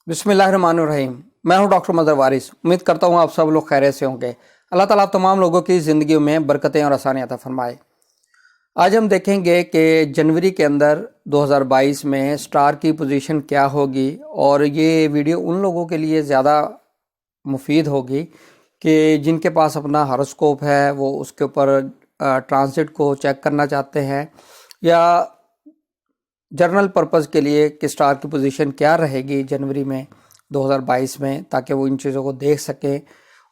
बिस्मिल्लाहिर्रहमानिर्रहीम। मैं हूं डॉक्टर मदर वारिस। उम्मीद करता हूं आप सब लोग खैरियत से होंगे। अल्लाह ताला आप तमाम लोगों की ज़िंदगी में बरकतें और आसानी अता फरमाए। आज हम देखेंगे कि जनवरी के अंदर 2022 में स्टार की पोजीशन क्या होगी, और ये वीडियो उन लोगों के लिए ज़्यादा मुफीद होगी कि जिनके पास अपना हॉरोस्कोप है, वो उसके ऊपर ट्रांजिट को चेक करना चाहते हैं, या जर्नल पर्पज़ के लिए कि स्टार की पोजीशन क्या रहेगी जनवरी में 2022 में, ताकि वो इन चीज़ों को देख सकें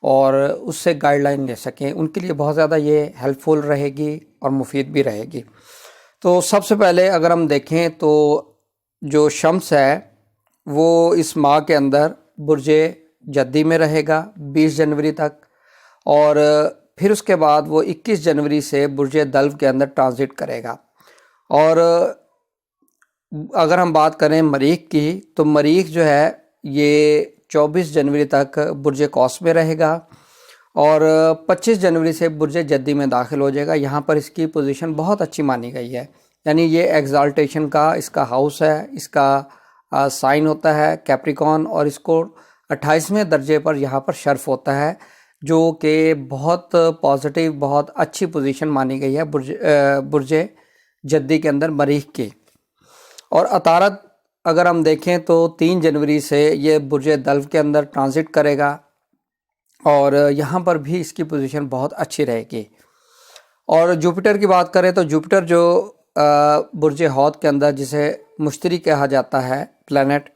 और उससे गाइडलाइन ले सकें। उनके लिए बहुत ज़्यादा ये हेल्पफुल रहेगी और मुफीद भी रहेगी। तो सबसे पहले अगर हम देखें तो जो शम्स है वो इस माह के अंदर बुर्जे जद्दी में रहेगा 20 जनवरी तक, और फिर उसके बाद वो 21 जनवरी से बुर्जे दल्व के अंदर ट्रांजिट करेगा। और अगर हम बात करें मरीख की, तो मरीख जो है ये 24 जनवरी तक बुर्ज कौस में रहेगा और 25 जनवरी से बुर्ज जद्दी में दाखिल हो जाएगा। यहाँ पर इसकी पोजीशन बहुत अच्छी मानी गई है, यानी ये एग्जाल्टेशन का इसका हाउस है, इसका साइन होता है कैप्रिकॉन, और इसको 28वें दर्जे पर यहाँ पर शर्फ होता है, जो कि बहुत पॉजिटिव, बहुत अच्छी पोजीशन मानी गई है बुर्ज जद्दी के अंदर मरीख की। और अतारत अगर हम देखें तो 3 जनवरी से ये बुर्ज दल्व के अंदर ट्रांजिट करेगा, और यहाँ पर भी इसकी पोजीशन बहुत अच्छी रहेगी। और जुपिटर की बात करें तो जुपिटर जो बुर्ज हौत के अंदर, जिसे मुश्तरी कहा जाता है प्लैनेट,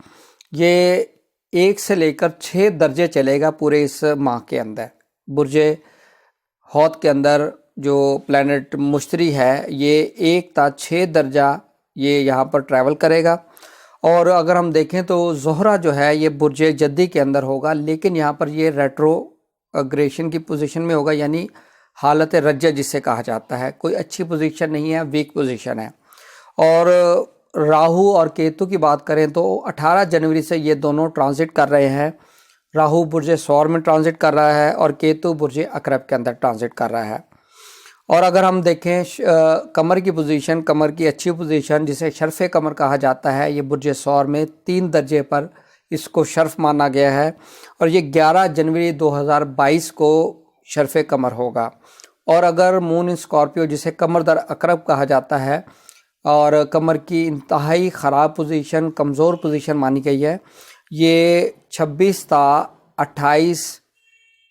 ये 1 से लेकर 6 दर्जे चलेगा पूरे इस माह के अंदर। बुर्ज हौत के अंदर जो प्लैनेट मुश्तरी है ये 1 था 6 दर्जा ये यहाँ पर ट्रैवल करेगा। और अगर हम देखें तो ज़ोहरा जो है ये बुर्ज जद्दी के अंदर होगा, लेकिन यहाँ पर ये रेट्रोग्रेशन की पोजीशन में होगा, यानी हालत रज्जा जिसे कहा जाता है। कोई अच्छी पोजीशन नहीं है, वीक पोजीशन है। और राहु और केतु की बात करें तो 18 जनवरी से ये दोनों ट्रांजिट कर रहे हैं। राहु बुर्ज सौर में ट्रांजिट कर रहा है और केतु बुर्ज अकरब के अंदर ट्रांजिट कर रहा है। और अगर हम देखें कमर की पोजीशन, कमर की अच्छी पोजीशन जिसे शर्फ़ कमर कहा जाता है, ये बुर्ज सौर में 3 दर्जे पर इसको शर्फ माना गया है, और ये 11 जनवरी 2022 को शर्फ़ कमर होगा। और अगर मून इन स्कॉर्पियो जिसे कमर दर अकरब कहा जाता है, और कमर की इंतहाई ख़राब पोजीशन, कमज़ोर पोजीशन मानी गई है, ये 26 ता 28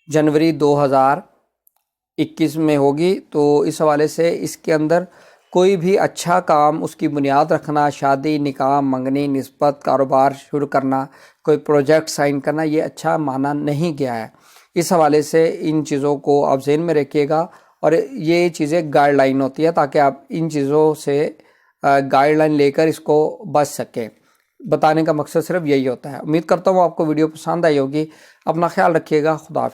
जनवरी 2021 में होगी। तो इस हवाले से इसके अंदर कोई भी अच्छा काम, उसकी बुनियाद रखना, शादी, निकाह, मंगनी, निस्बत, कारोबार शुरू करना, कोई प्रोजेक्ट साइन करना, ये अच्छा माना नहीं गया है। इस हवाले से इन चीज़ों को आप ज़हन में रखिएगा, और ये चीज़ें गाइडलाइन होती है ताकि आप इन चीज़ों से गाइडलाइन लेकर इसको बच सकें। बताने का मकसद सिर्फ यही होता है। उम्मीद करता हूँ आपको वीडियो पसंद आई होगी। अपना ख्याल रखिएगा। खुदा।